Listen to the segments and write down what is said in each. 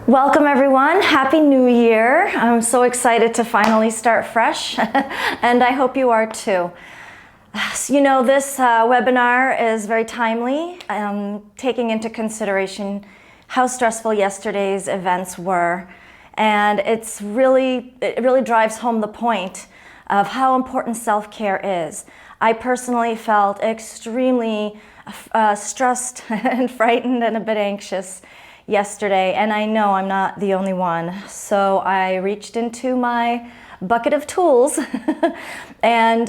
Welcome everyone, Happy New Year. I'm so excited to finally start fresh and I hope you are too. So, you know, this webinar is very timely, taking into consideration how stressful yesterday's events were, and it really drives home the point of how important self-care is. I personally felt extremely stressed and frightened and a bit anxious yesterday, and I know I'm not the only one. So I reached into my bucket of tools and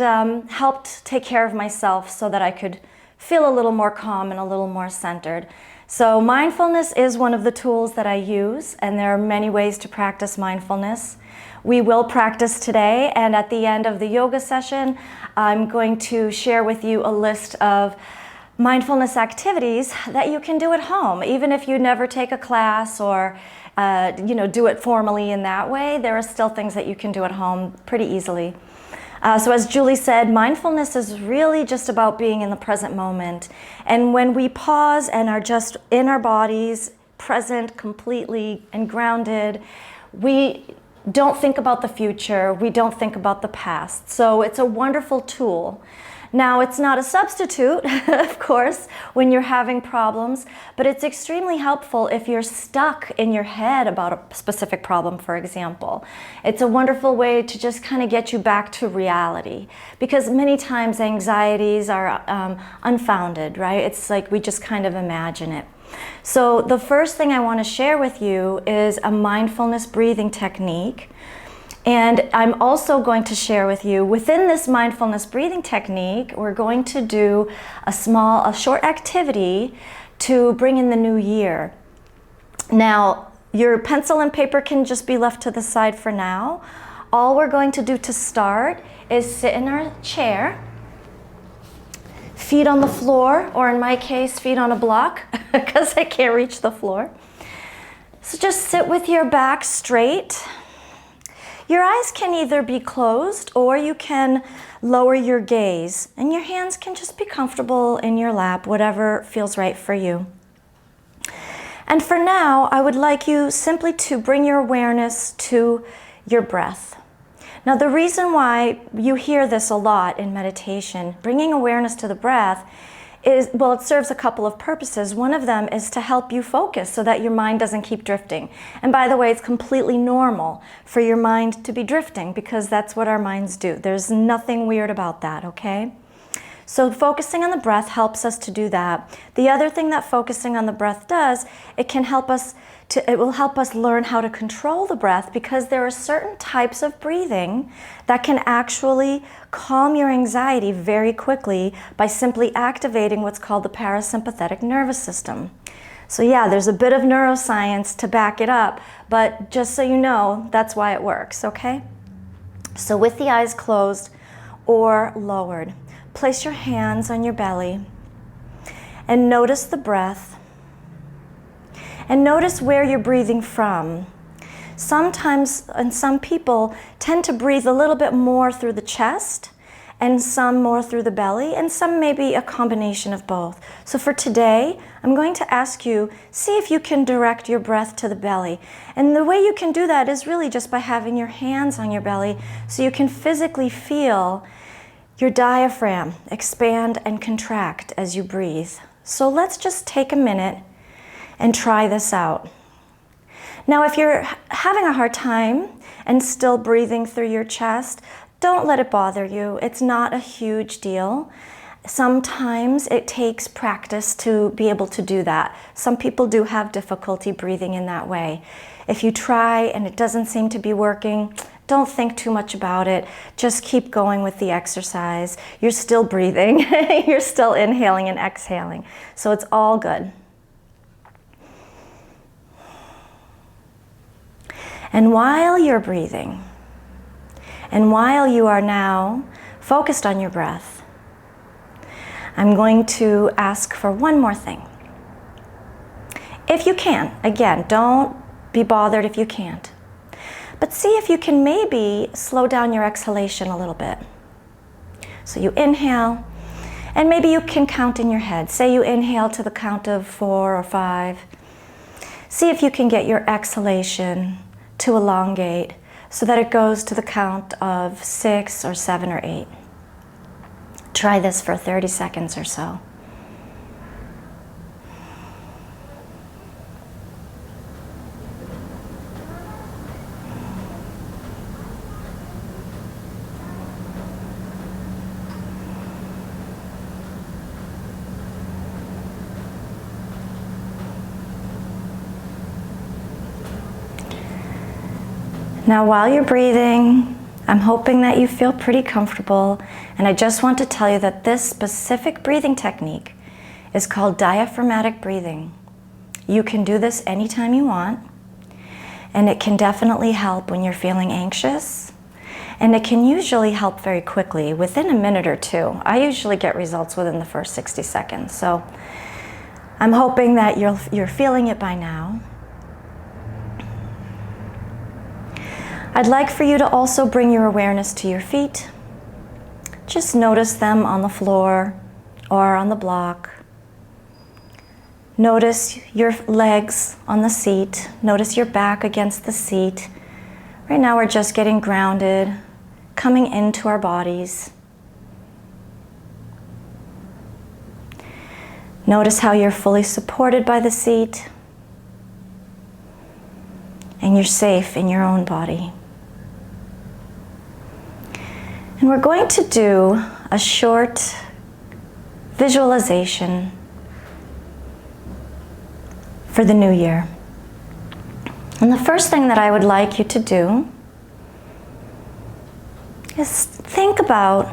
helped take care of myself so that I could feel a little more calm and a little more centered. So mindfulness is one of the tools that I use, and there are many ways to practice mindfulness. We will practice today, and at the end of the yoga session, I'm going to share with you a list of mindfulness activities that you can do at home. Even if you never take a class or do it formally in that way, there are still things that you can do at home pretty easily. So as Julie said, mindfulness is really just about being in the present moment. And when we pause and are just in our bodies, present completely and grounded, we don't think about the future, we don't think about the past. So it's a wonderful tool. Now, it's not a substitute, of course, when you're having problems, but it's extremely helpful if you're stuck in your head about a specific problem, for example. It's a wonderful way to just kind of get you back to reality, because many times anxieties are unfounded, right? It's like we just kind of imagine it. So the first thing I want to share with you is a mindfulness breathing technique. And I'm also going to share with you, within this mindfulness breathing technique, we're going to do a short activity to bring in the new year. Now, your pencil and paper can just be left to the side for now. All we're going to do to start is sit in our chair, feet on the floor, or in my case, feet on a block, because I can't reach the floor. So just sit with your back straight. Your eyes can either be closed or you can lower your gaze, and your hands can just be comfortable in your lap, whatever feels right for you. And for now, I would like you simply to bring your awareness to your breath. Now, the reason why you hear this a lot in meditation, bringing awareness to the breath, is, well, it serves a couple of purposes. One of them is to help you focus so that your mind doesn't keep drifting. And by the way, it's completely normal for your mind to be drifting, because that's what our minds do. There's nothing weird about that, okay? So focusing on the breath helps us to do that. The other thing that focusing on the breath does, it will help us learn how to control the breath, because there are certain types of breathing that can actually calm your anxiety very quickly by simply activating what's called the parasympathetic nervous system. So yeah, there's a bit of neuroscience to back it up, but just so you know, that's why it works, okay? So with the eyes closed or lowered, place your hands on your belly and notice the breath. And notice where you're breathing from. Sometimes, and some people tend to breathe a little bit more through the chest, and some more through the belly, and some maybe a combination of both. So for today, I'm going to ask you, see if you can direct your breath to the belly. And the way you can do that is really just by having your hands on your belly, so you can physically feel your diaphragm expand and contract as you breathe. So let's just take a minute and try this out. Now, if you're having a hard time and still breathing through your chest, don't let it bother you. It's not a huge deal. Sometimes it takes practice to be able to do that. Some people do have difficulty breathing in that way. If you try and it doesn't seem to be working, don't think too much about it. Just keep going with the exercise. You're still breathing. You're still inhaling and exhaling. So it's all good. And while you're breathing, and while you are now focused on your breath, I'm going to ask for one more thing. If you can, again, don't be bothered if you can't, but see if you can maybe slow down your exhalation a little bit. So you inhale, and maybe you can count in your head. Say you inhale to the count of 4 or 5. See if you can get your exhalation to elongate so that it goes to the count of 6 or 7 or 8. Try this for 30 seconds or so. Now, while you're breathing, I'm hoping that you feel pretty comfortable, and I just want to tell you that this specific breathing technique is called diaphragmatic breathing. You can do this anytime you want, and it can definitely help when you're feeling anxious, and it can usually help very quickly, within a minute or two. I usually get results within the first 60 seconds, so I'm hoping that you're feeling it by now. I'd like for you to also bring your awareness to your feet. Just notice them on the floor or on the block. Notice your legs on the seat. Notice your back against the seat. Right now we're just getting grounded, coming into our bodies. Notice how you're fully supported by the seat and you're safe in your own body. And we're going to do a short visualization for the new year. And the first thing that I would like you to do is think about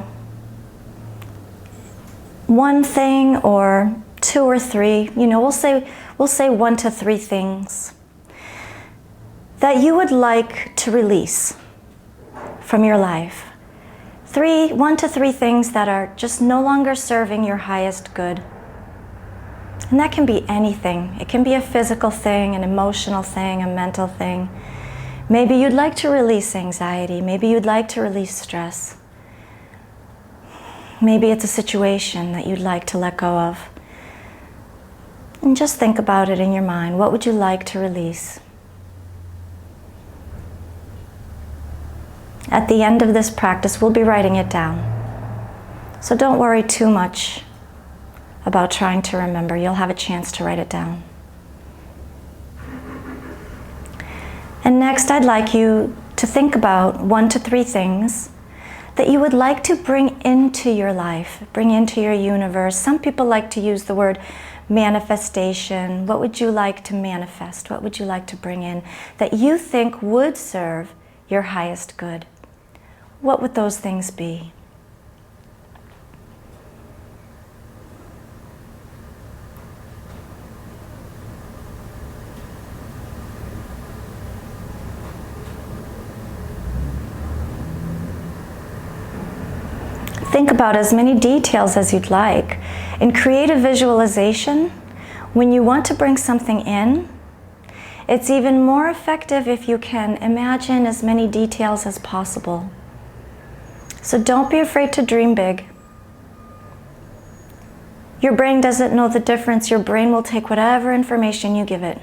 one thing or 2 or 3, we'll say 1 to 3 things that you would like to release from your life. 1 to 3 things that are just no longer serving your highest good. And that can be anything. It can be a physical thing, an emotional thing, a mental thing. Maybe you'd like to release anxiety. Maybe you'd like to release stress. Maybe it's a situation that you'd like to let go of. And just think about it in your mind. What would you like to release? At the end of this practice, we'll be writing it down. So don't worry too much about trying to remember. You'll have a chance to write it down. And next, I'd like you to think about 1 to 3 things that you would like to bring into your life, bring into your universe. Some people like to use the word manifestation. What would you like to manifest? What would you like to bring in that you think would serve your highest good? What would those things be? Think about as many details as you'd like and create a visualization. When you want to bring something in, it's even more effective if you can imagine as many details as possible. So don't be afraid to dream big. Your brain doesn't know the difference. Your brain will take whatever information you give it.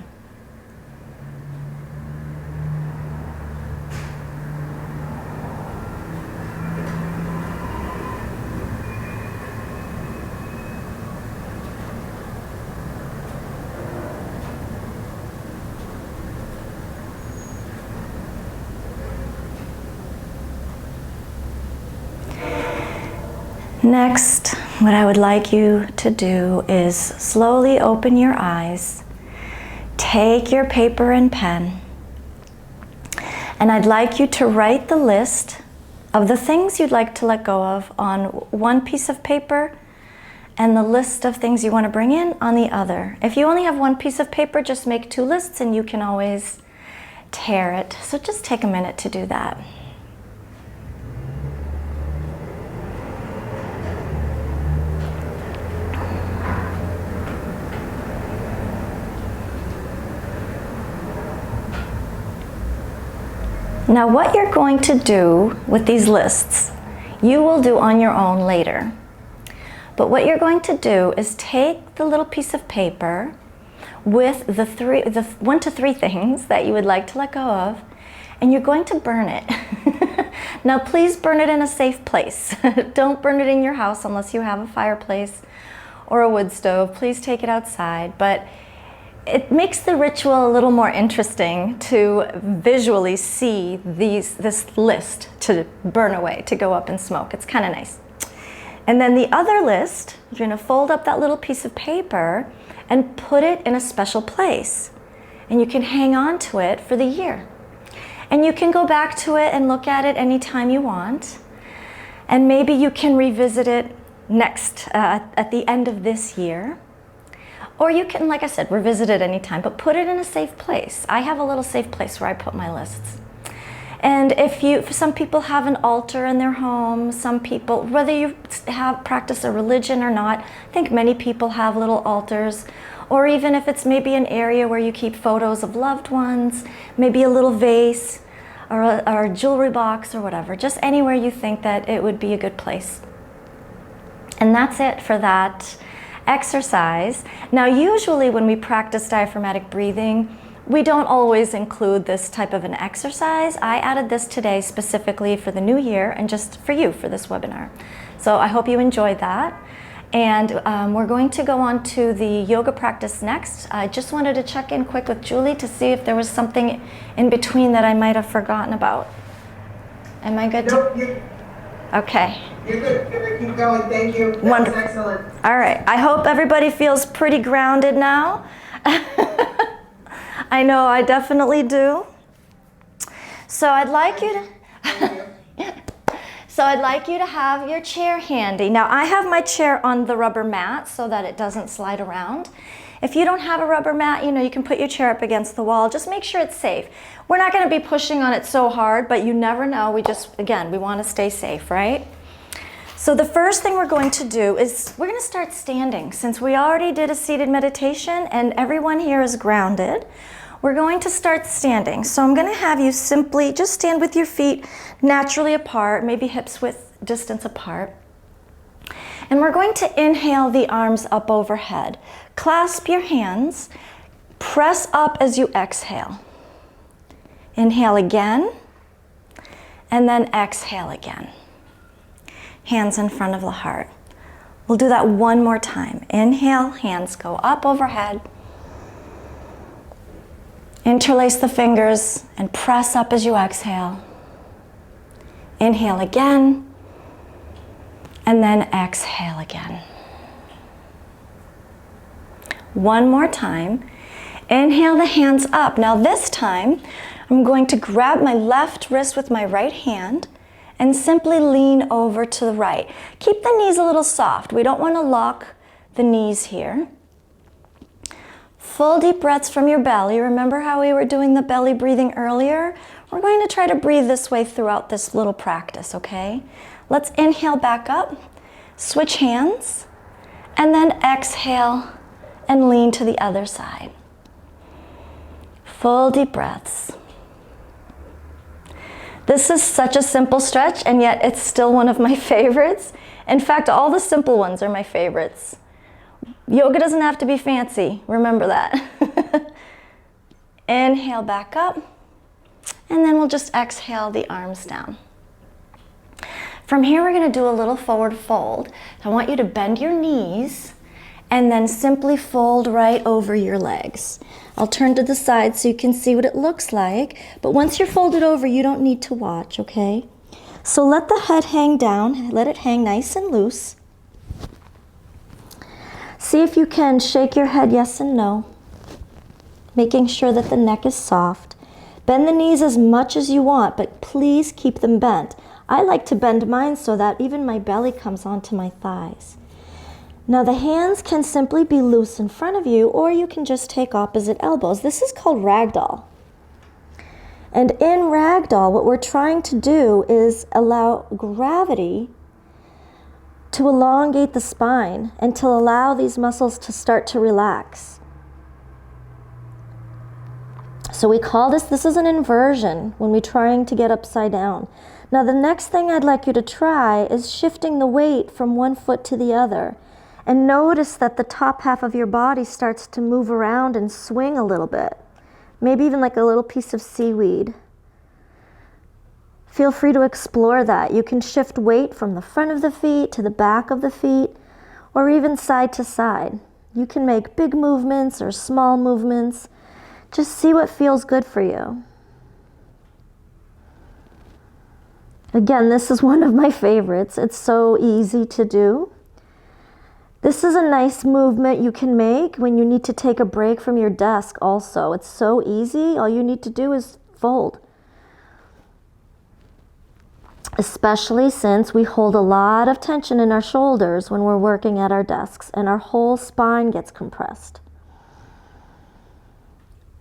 Next, what I would like you to do is slowly open your eyes, take your paper and pen, and I'd like you to write the list of the things you'd like to let go of on one piece of paper and the list of things you want to bring in on the other. If you only have one piece of paper, just make 2 lists and you can always tear it. So just take a minute to do that. Now, what you're going to do with these lists, you will do on your own later. But what you're going to do is take the little piece of paper with the 1 to 3 things that you would like to let go of, and you're going to burn it. Now please burn it in a safe place. Don't burn it in your house unless you have a fireplace or a wood stove. Please take it outside. But it makes the ritual a little more interesting to visually see this list to burn away, to go up in smoke. It's kind of nice. And then the other list, you're going to fold up that little piece of paper and put it in a special place. And you can hang on to it for the year. And you can go back to it and look at it anytime you want. And maybe you can revisit it next, at the end of this year. Or you can, like I said, revisit it anytime, but put it in a safe place. I have a little safe place where I put my lists. And some people have an altar in their home, some people, whether you practice a religion or not, I think many people have little altars. Or even if it's maybe an area where you keep photos of loved ones, maybe a little vase or a jewelry box or whatever, just anywhere you think that it would be a good place. And that's it for that exercise. Now, usually when we practice diaphragmatic breathing, we don't always include this type of an exercise. I added this today specifically for the new year and just for you for this webinar. So I hope you enjoyed that. And we're going to go on to the yoga practice next. I just wanted to check in quick with Julie to see if there was something in between that I might have forgotten about. Am I good? Nope, okay. You're good. You're good. Keep going. Thank you. That was excellent. All right. I hope everybody feels pretty grounded now. I know I definitely do. So I'd like you to... So I'd like you to have your chair handy. Now I have my chair on the rubber mat so that it doesn't slide around. If you don't have a rubber mat, you can put your chair up against the wall. Just make sure it's safe. We're not going to be pushing on it so hard, but you never know. We want to stay safe, right? So the first thing we're going to do is we're going to start standing. Since we already did a seated meditation and everyone here is grounded, we're going to start standing. So I'm going to have you simply just stand with your feet naturally apart, maybe hips width distance apart. And we're going to inhale the arms up overhead. Clasp your hands, press up as you exhale. Inhale again, and then exhale again. Hands in front of the heart. We'll do that one more time. Inhale, hands go up overhead. Interlace the fingers and press up as you exhale. Inhale again, and then exhale again. One more time. Inhale the hands up. Now this time, I'm going to grab my left wrist with my right hand and simply lean over to the right. Keep the knees a little soft. We don't want to lock the knees here. Full deep breaths from your belly. Remember how we were doing the belly breathing earlier? We're going to try to breathe this way throughout this little practice, okay? Let's inhale back up, switch hands, and then exhale and lean to the other side. Full deep breaths. This is such a simple stretch, and yet it's still one of my favorites. In fact, all the simple ones are my favorites. Yoga doesn't have to be fancy, remember that. Inhale back up, and then we'll just exhale the arms down. From here, we're going to do a little forward fold. I want you to bend your knees and then simply fold right over your legs. I'll turn to the side so you can see what it looks like, but once you're folded over, you don't need to watch, okay? So let the head hang down, let it hang nice and loose. See if you can shake your head yes and no, making sure that the neck is soft. Bend the knees as much as you want, but please keep them bent. I like to bend mine so that even my belly comes onto my thighs. Now the hands can simply be loose in front of you, or you can just take opposite elbows. This is called Ragdoll. And in Ragdoll, what we're trying to do is allow gravity to elongate the spine and to allow these muscles to start to relax. So we call this is an inversion when we're trying to get upside down. Now the next thing I'd like you to try is shifting the weight from one foot to the other. And notice that the top half of your body starts to move around and swing a little bit. Maybe even like a little piece of seaweed. Feel free to explore that. You can shift weight from the front of the feet to the back of the feet, or even side to side. You can make big movements or small movements. Just see what feels good for you. Again, this is one of my favorites. It's so easy to do. This is a nice movement you can make when you need to take a break from your desk also. It's so easy. All you need to do is fold. Especially since we hold a lot of tension in our shoulders when we're working at our desks and our whole spine gets compressed.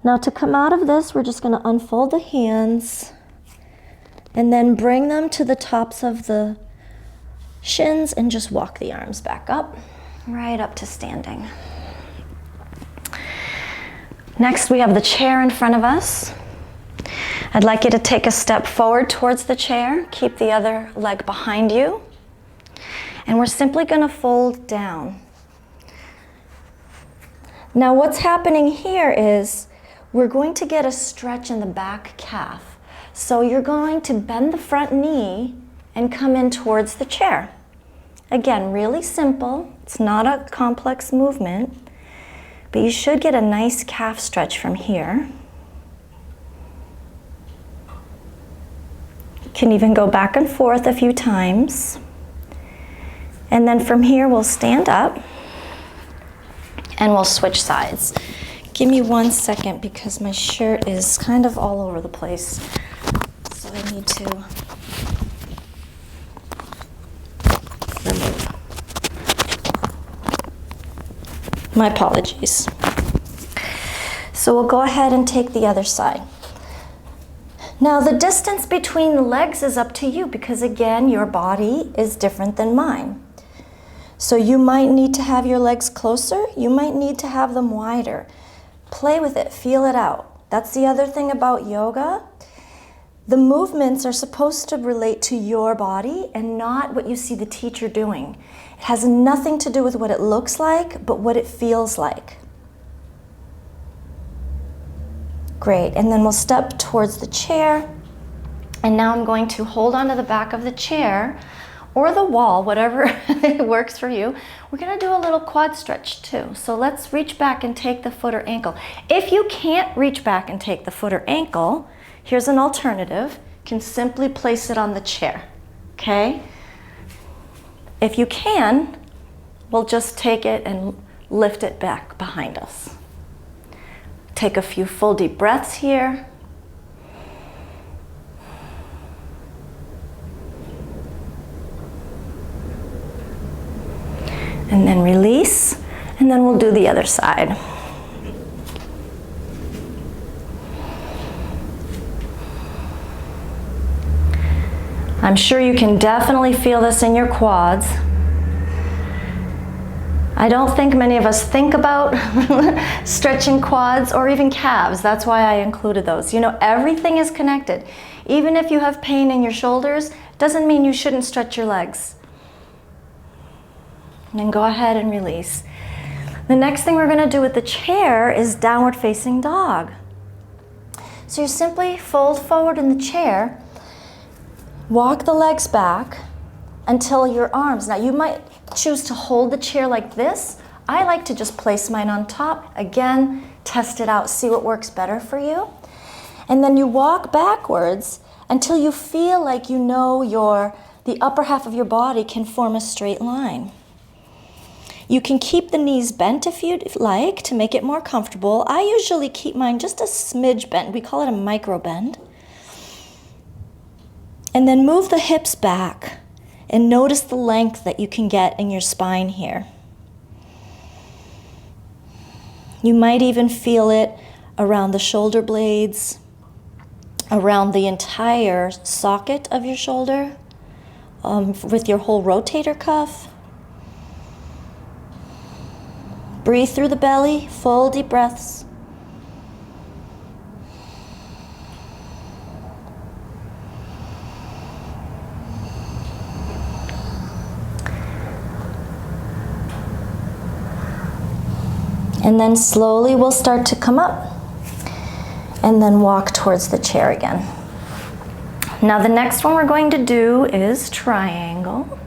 Now to come out of this, we're just going to unfold the hands and then bring them to the tops of the shins and just walk the arms back up, right up to standing. Next, we have the chair in front of us. I'd like you to take a step forward towards the chair. Keep the other leg behind you. And we're simply going to fold down. Now what's happening here is we're going to get a stretch in the back calf. So you're going to bend the front knee and come in towards the chair. Again, really simple. It's not a complex movement, but you should get a nice calf stretch from here. You can even go back and forth a few times. And then from here, we'll stand up and we'll switch sides. Give me 1 second because my shirt is kind of all over the place. So I need to remove. My apologies. So we'll go ahead and take the other side. Now the distance between the legs is up to you because again, your body is different than mine. So you might need to have your legs closer, you might need to have them wider. Play with it, feel it out. That's the other thing about yoga. The movements are supposed to relate to your body and not what you see the teacher doing. It has nothing to do with what it looks like, but what it feels like. Great, and then we'll step towards the chair. And now I'm going to hold onto the back of the chair or the wall, whatever works for you. We're gonna do a little quad stretch too. So let's reach back and take the foot or ankle. If you can't reach back and take the foot or ankle, here's an alternative. You can simply place it on the chair, okay? If you can, we'll just take it and lift it back behind us. Take a few full deep breaths here. And then release, and then we'll do the other side. I'm sure you can definitely feel this in your quads. I don't think many of us think about stretching quads or even calves. That's why I included those. You know, everything is connected. Even if you have pain in your shoulders, doesn't mean you shouldn't stretch your legs. And then go ahead and release. The next thing we're going to do with the chair is downward facing dog. So you simply fold forward in the chair, walk the legs back until your arms. Now you might choose to hold the chair like this. I like to just place mine on top. Again, test it out, see what works better for you. And then you walk backwards until you feel like you know the upper half of your body can form a straight line. You can keep the knees bent if you'd like to make it more comfortable. I usually keep mine just a smidge bent. We call it a micro bend. And then move the hips back and notice the length that you can get in your spine here. You might even feel it around the shoulder blades, around the entire socket of your shoulder, with your whole rotator cuff. Breathe through the belly, full deep breaths. And then slowly we'll start to come up and then walk towards the chair again. Now the next one we're going to do is triangle.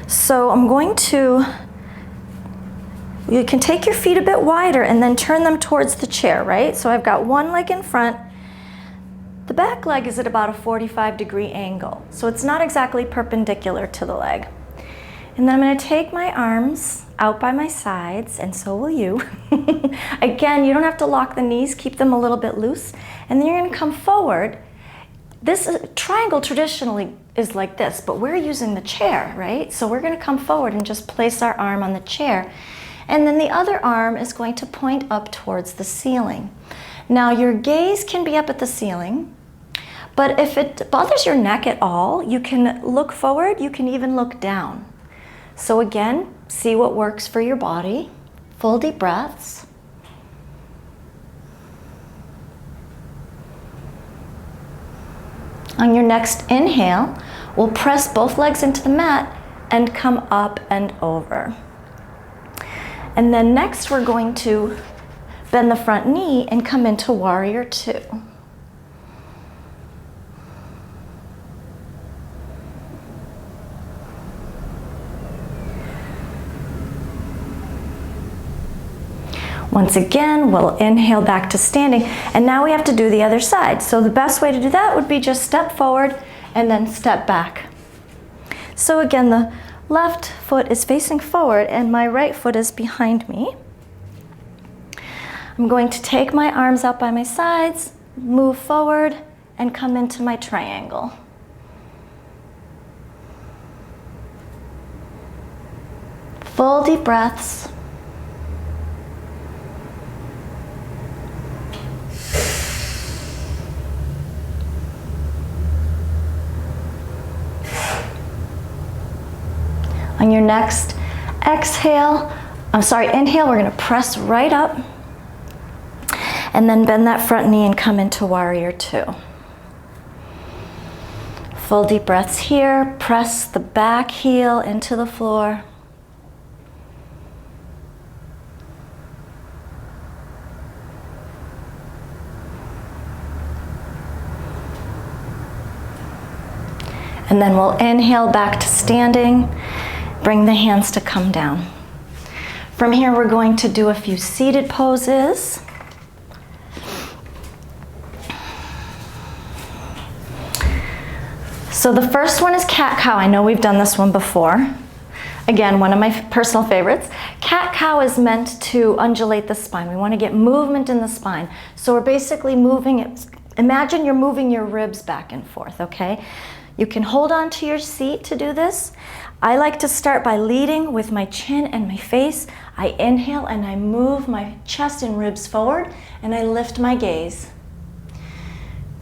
So I'm going to, you can take your feet a bit wider and then turn them towards the chair, right? So I've got one leg in front. The back leg is at about a 45-degree angle, so it's not exactly perpendicular to the leg. And then I'm going to take my arms out by my sides, and so will you. Again, you don't have to lock the knees, keep them a little bit loose. And then you're going to come forward. This triangle traditionally is like this, but we're using the chair, right? So we're going to come forward and just place our arm on the chair. And then the other arm is going to point up towards the ceiling. Now your gaze can be up at the ceiling, but if it bothers your neck at all, you can look forward, you can even look down. So again, see what works for your body. Full deep breaths. On your next inhale, we'll press both legs into the mat and come up and over. And then next we're going to bend the front knee and come into warrior two. Once again, we'll inhale back to standing, and now we have to do the other side. So the best way to do that would be just step forward and then step back. So again, the left foot is facing forward and my right foot is behind me. I'm going to take my arms out by my sides, move forward, and come into my triangle. Full deep breaths. On your next inhale, we're going to press right up and then bend that front knee and come into warrior two. Full deep breaths here. Press the back heel into the floor. And then we'll inhale back to standing. Bring the hands to come down. From here, we're going to do a few seated poses. So the first one is cat-cow. I know we've done this one before. Again, one of my personal favorites. Cat-cow is meant to undulate the spine. We want to get movement in the spine. So we're basically moving it. Imagine you're moving your ribs back and forth, okay? You can hold on to your seat to do this. I like to start by leading with my chin and my face. I inhale and I move my chest and ribs forward and I lift my gaze.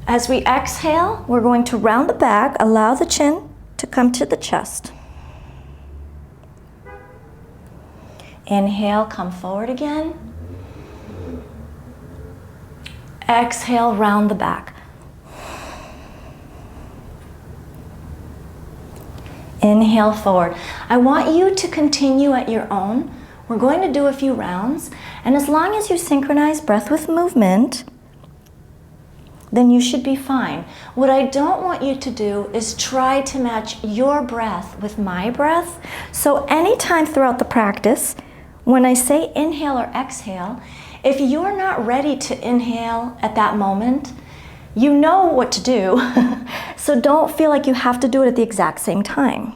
As we exhale, we're going to round the back, allow the chin to come to the chest. Inhale, come forward again. Exhale, round the back. Inhale forward. I want you to continue at your own. We're going to do a few rounds, and as long as you synchronize breath with movement, then you should be fine. What I don't want you to do is try to match your breath with my breath. So anytime throughout the practice, when I say inhale or exhale, if you're not ready to inhale at that moment, you know what to do, so don't feel like you have to do it at the exact same time.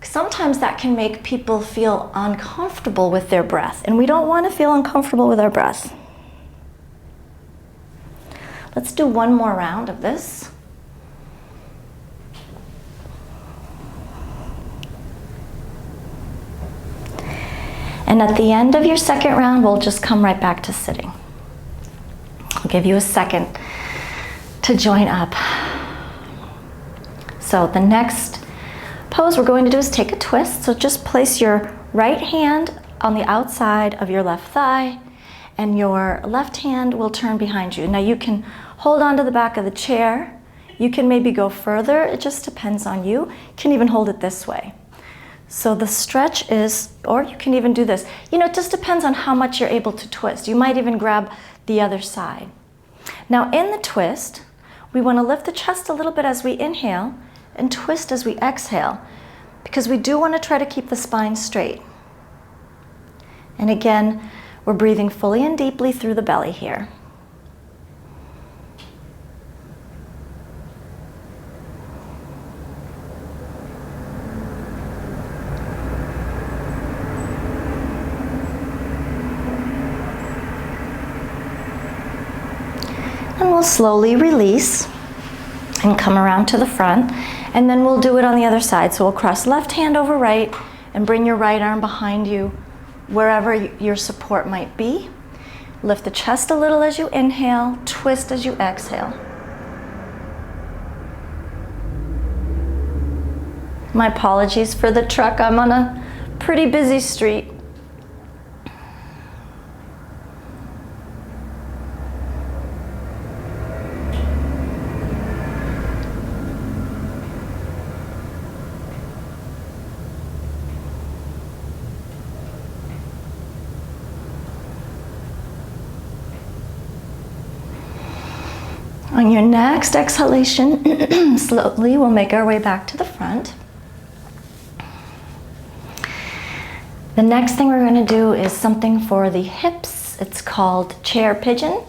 Sometimes that can make people feel uncomfortable with their breath, and we don't want to feel uncomfortable with our breath. Let's do one more round of this. And at the end of your second round, we'll just come right back to sitting. I'll give you a second to join up. So the next pose we're going to do is take a twist. So just place your right hand on the outside of your left thigh and your left hand will turn behind you. Now you can hold on to the back of the chair. You can maybe go further. It just depends on you. You can even hold it this way. So the stretch is, or you can even do this. You know, it just depends on how much you're able to twist. You might even grab the other side. Now in the twist, we want to lift the chest a little bit as we inhale and twist as we exhale, because we do want to try to keep the spine straight. And again, we're breathing fully and deeply through the belly here. And we'll slowly release and come around to the front, and then we'll do it on the other side. So we'll cross left hand over right and bring your right arm behind you wherever your support might be. Lift the chest a little as you inhale, twist as you exhale. My apologies for the truck. I'm on a pretty busy street. On your next exhalation, slowly we'll make our way back to the front. The next thing we're going to do is something for the hips. It's called chair pigeon.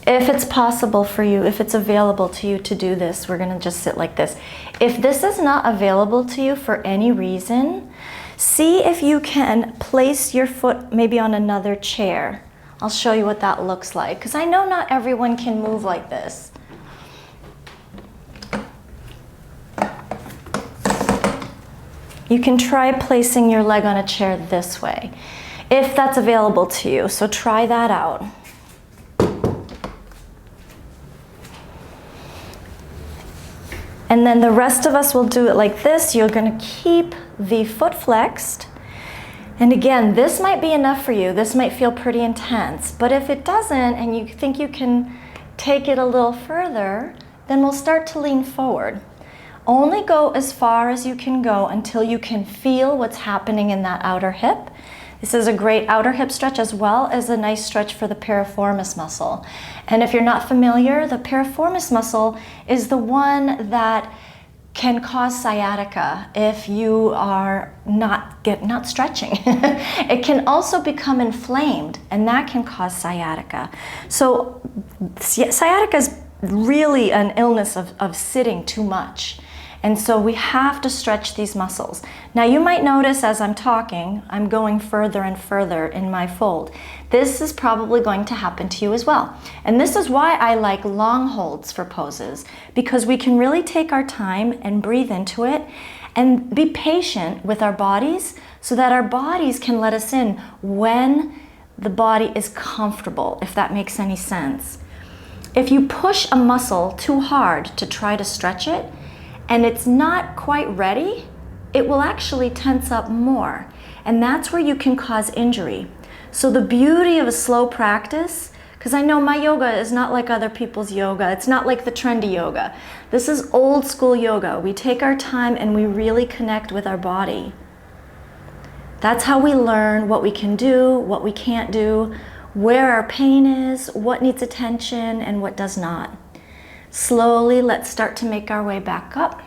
If it's possible for you, if it's available to you to do this, we're going to just sit like this. If this is not available to you for any reason, see if you can place your foot maybe on another chair. I'll show you what that looks like, because I know not everyone can move like this. You can try placing your leg on a chair this way, if that's available to you. So try that out. And then the rest of us will do it like this. You're going to keep the foot flexed. And again, this might be enough for you. This might feel pretty intense. But if it doesn't, and you think you can take it a little further, then we'll start to lean forward. Only go as far as you can go until you can feel what's happening in that outer hip. This is a great outer hip stretch, as well as a nice stretch for the piriformis muscle. And if you're not familiar, the piriformis muscle is the one that can cause sciatica if you are not stretching. It can also become inflamed, and that can cause sciatica. So sciatica is really an illness of sitting too much. And so we have to stretch these muscles. Now you might notice as I'm talking, I'm going further and further in my fold. This is probably going to happen to you as well. And this is why I like long holds for poses, because we can really take our time and breathe into it and be patient with our bodies so that our bodies can let us in when the body is comfortable, if that makes any sense. If you push a muscle too hard to try to stretch it, and it's not quite ready, it will actually tense up more. And that's where you can cause injury. So the beauty of a slow practice, because I know my yoga is not like other people's yoga. It's not like the trendy yoga. This is old school yoga. We take our time and we really connect with our body. That's how we learn what we can do, what we can't do, where our pain is, what needs attention, and what does not. Slowly, let's start to make our way back up.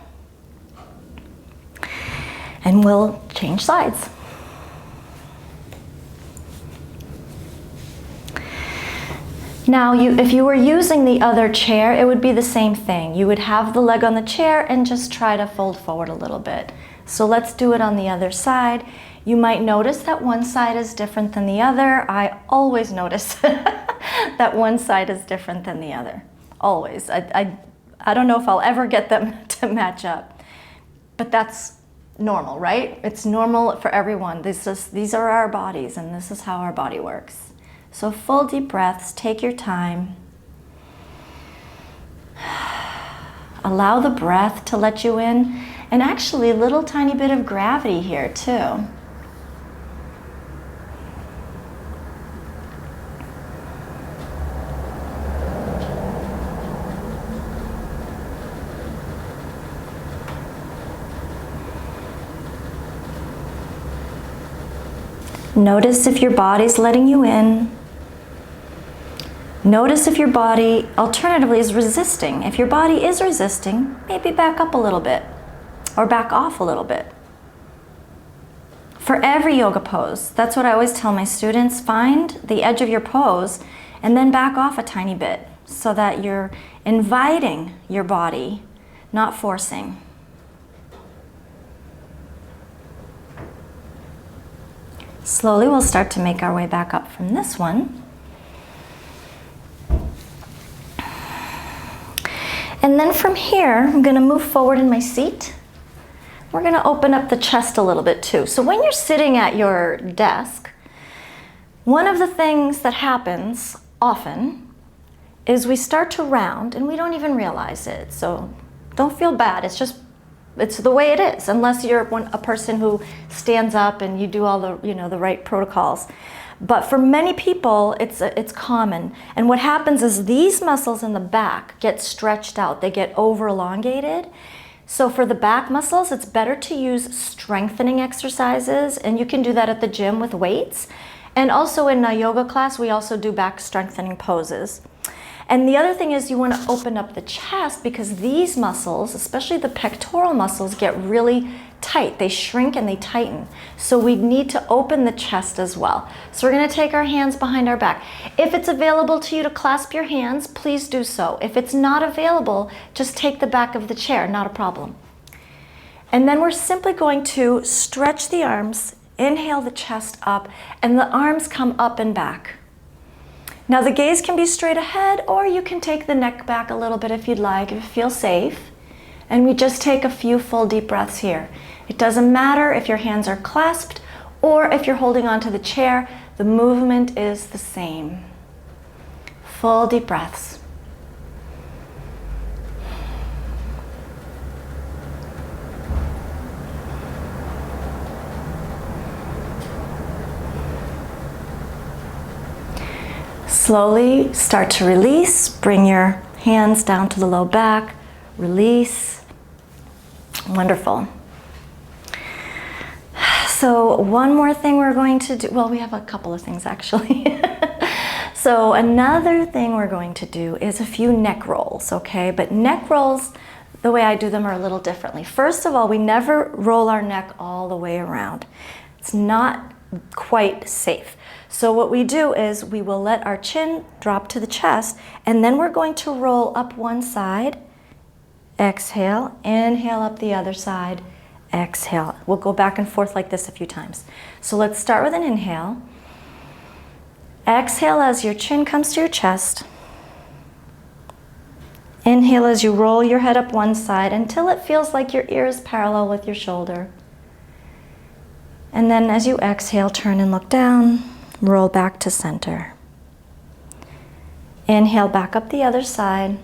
And we'll change sides. Now, if you were using the other chair, it would be the same thing. You would have the leg on the chair and just try to fold forward a little bit. So let's do it on the other side. You might notice that one side is different than the other. I always notice that one side is different than the other. Always. I don't know if I'll ever get them to match up, but that's normal, right? It's normal for everyone. These are our bodies, and this is how our body works. So full deep breaths, take your time. Allow the breath to let you in, and actually a little tiny bit of gravity here too. Notice if your body's letting you in. Notice if your body alternatively is resisting. If your body is resisting, maybe back up a little bit or back off a little bit. For every yoga pose, that's what I always tell my students, find the edge of your pose and then back off a tiny bit so that you're inviting your body, not forcing. Slowly we'll start to make our way back up from this one. And then from here, I'm going to move forward in my seat. We're going to open up the chest a little bit too. So when you're sitting at your desk, one of the things that happens often is we start to round and we don't even realize it. So don't feel bad. It's the way it is, unless you're a person who stands up and you do all the, the right protocols. But for many people, it's common. And what happens is these muscles in the back get stretched out. They get over elongated. So for the back muscles, it's better to use strengthening exercises. And you can do that at the gym with weights. And also in a yoga class, we also do back strengthening poses. And the other thing is you want to open up the chest because these muscles, especially the pectoral muscles, get really tight. They shrink and they tighten. So we need to open the chest as well. So we're going to take our hands behind our back. If it's available to you to clasp your hands, please do so. If it's not available, just take the back of the chair, not a problem. And then we're simply going to stretch the arms, inhale the chest up, and the arms come up and back. Now the gaze can be straight ahead, or you can take the neck back a little bit if you'd like, if you feel safe. And we just take a few full deep breaths here. It doesn't matter if your hands are clasped or if you're holding onto the chair, the movement is the same. Full deep breaths. Slowly start to release. Bring your hands down to the low back. Release. Wonderful. So one more thing we're going to do, well, we have a couple of things actually. So another thing we're going to do is a few neck rolls, okay? But neck rolls, the way I do them are a little differently. First of all, we never roll our neck all the way around. It's not quite safe. So what we do is we will let our chin drop to the chest, and then we're going to roll up one side, exhale, inhale up the other side, exhale. We'll go back and forth like this a few times. So let's start with an inhale. Exhale as your chin comes to your chest. Inhale as you roll your head up one side until it feels like your ear is parallel with your shoulder. And then as you exhale, turn and look down, roll back to center. Inhale back up the other side.